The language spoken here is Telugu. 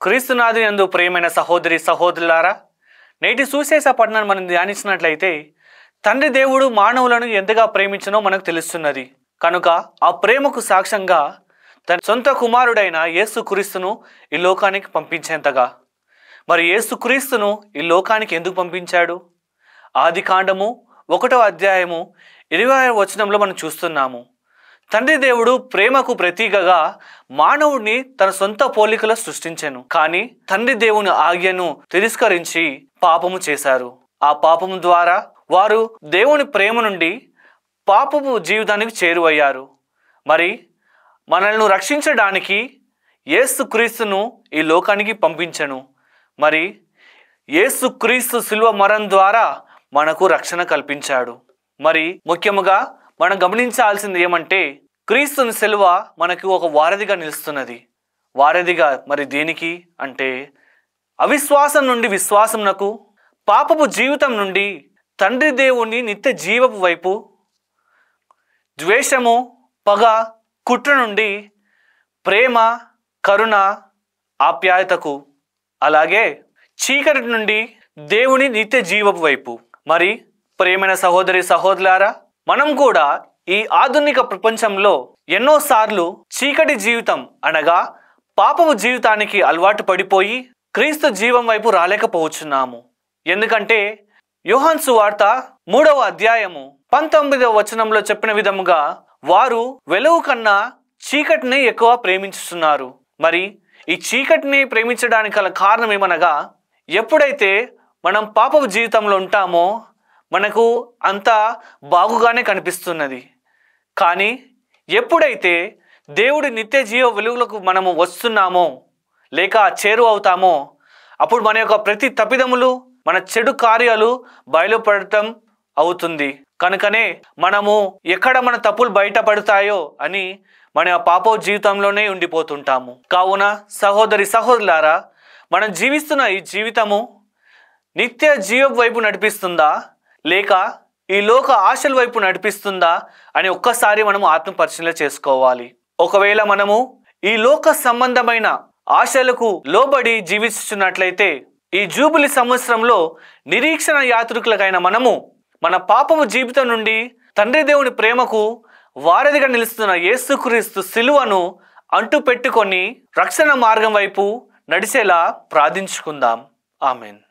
క్రీస్తునాథుని యందు ప్రియమైన సహోదరి సహోదరులారా, నేటి సువిశేష పఠనాన్ని మనం ధ్యానించినట్లయితే తండ్రి దేవుడు మానవులను ఎంతగా ప్రేమించనో మనకు తెలుస్తున్నది. కనుక ఆ ప్రేమకు సాక్ష్యంగా తన సొంత కుమారుడైన యేసుక్రీస్తును ఈ లోకానికి పంపించేంతగా. మరి యేసుక్రీస్తును ఈ లోకానికి ఎందుకు పంపించాడు? ఆదికాండము 1వ అధ్యాయము 20వ వచనంలో మనం చూస్తున్నాము. తండ్రి దేవుడు ప్రేమకు ప్రతీకగా మానవుడిని తన సొంత పోలికలో సృష్టించెను. కానీ తండ్రి దేవుని ఆజ్ఞను తిరస్కరించి పాపము చేశారు. ఆ పాపము ద్వారా వారు దేవుని ప్రేమ నుండి పాపపు జీవితానికి చేరువయ్యారు. మరి మనల్ని రక్షించడానికి యేసుక్రీస్తును ఈ లోకానికి పంపించెను. మరి యేసుక్రీస్తు శిలువ మరణం ద్వారా మనకు రక్షణ కల్పించాడు. మరి ముఖ్యముగా మనం గమనించాల్సింది ఏమంటే, క్రీస్తుని శిలువ మనకు ఒక వారధిగా నిలుస్తున్నది. వారధిగా మరి దేనికి అంటే, అవిశ్వాసం నుండి విశ్వాసమునకు, పాపపు జీవితం నుండి తండ్రి దేవుని నిత్య జీవపు వైపు, ద్వేషము, పగ, కుట్ర నుండి ప్రేమ, కరుణ, ఆప్యాయతకు, అలాగే చీకటి నుండి దేవుని నిత్య జీవపు వైపు. మరి ప్రియమైన సహోదరి సహోదరులారా, మనం కూడా ఈ ఆధునిక ప్రపంచంలో ఎన్నోసార్లు చీకటి జీవితం అనగా పాపపు జీవితానికి అలవాటు పడిపోయి క్రీస్తు జీవం వైపు రాలేకపోవచ్చున్నాము. ఎందుకంటే యోహాను సువార్త 3వ అధ్యాయము 19వ వచనంలో చెప్పిన విధముగా వారు వెలుగు కన్నా చీకటిని ఎక్కువ ప్రేమించుతున్నారు. మరి ఈ చీకటిని ప్రేమించడానికి గల కారణం ఏమనగా, ఎప్పుడైతే మనం పాపపు జీవితంలో ఉంటామో మనకు అంతా బాగుగానే కనిపిస్తున్నది. కానీ ఎప్పుడైతే దేవుడి నిత్య జీవ వెలుగులకు మనము వస్తున్నామో లేక చేరువ అవుతామో, అప్పుడు మన యొక్క ప్రతి తప్పిదములు, మన చెడు కార్యాలు బయలుపడటం అవుతుంది. కనుకనే మనము ఎక్కడ మన తప్పులు బయటపడతాయో అని మన పాప జీవితంలోనే ఉండిపోతుంటాము. కావున సహోదరి సహోదరులారా, మనం జీవిస్తున్న ఈ జీవితము నిత్య జీవ వైపు నడిపిస్తుందా లేక ఈ లోక ఆశల వైపు నడిపిస్తుందా అని ఒక్కసారి మనము ఆత్మపరిశీలన చేసుకోవాలి. ఒకవేళ మనము ఈ లోక సంబంధమైన ఆశలకు లోబడి జీవిస్తున్నట్లయితే ఈ జూబిలీ సంవత్సరంలో నిరీక్షణ యాత్రికులకైన మనము మన పాపము జీవితం నుండి తండ్రి దేవుని ప్రేమకు వారధిగా నిలుస్తున్న యేసుక్రీస్తు శిలువను అంటు పెట్టుకొని రక్షణ మార్గం వైపు నడిచేలా ప్రార్థించుకుందాం. ఆమెన్.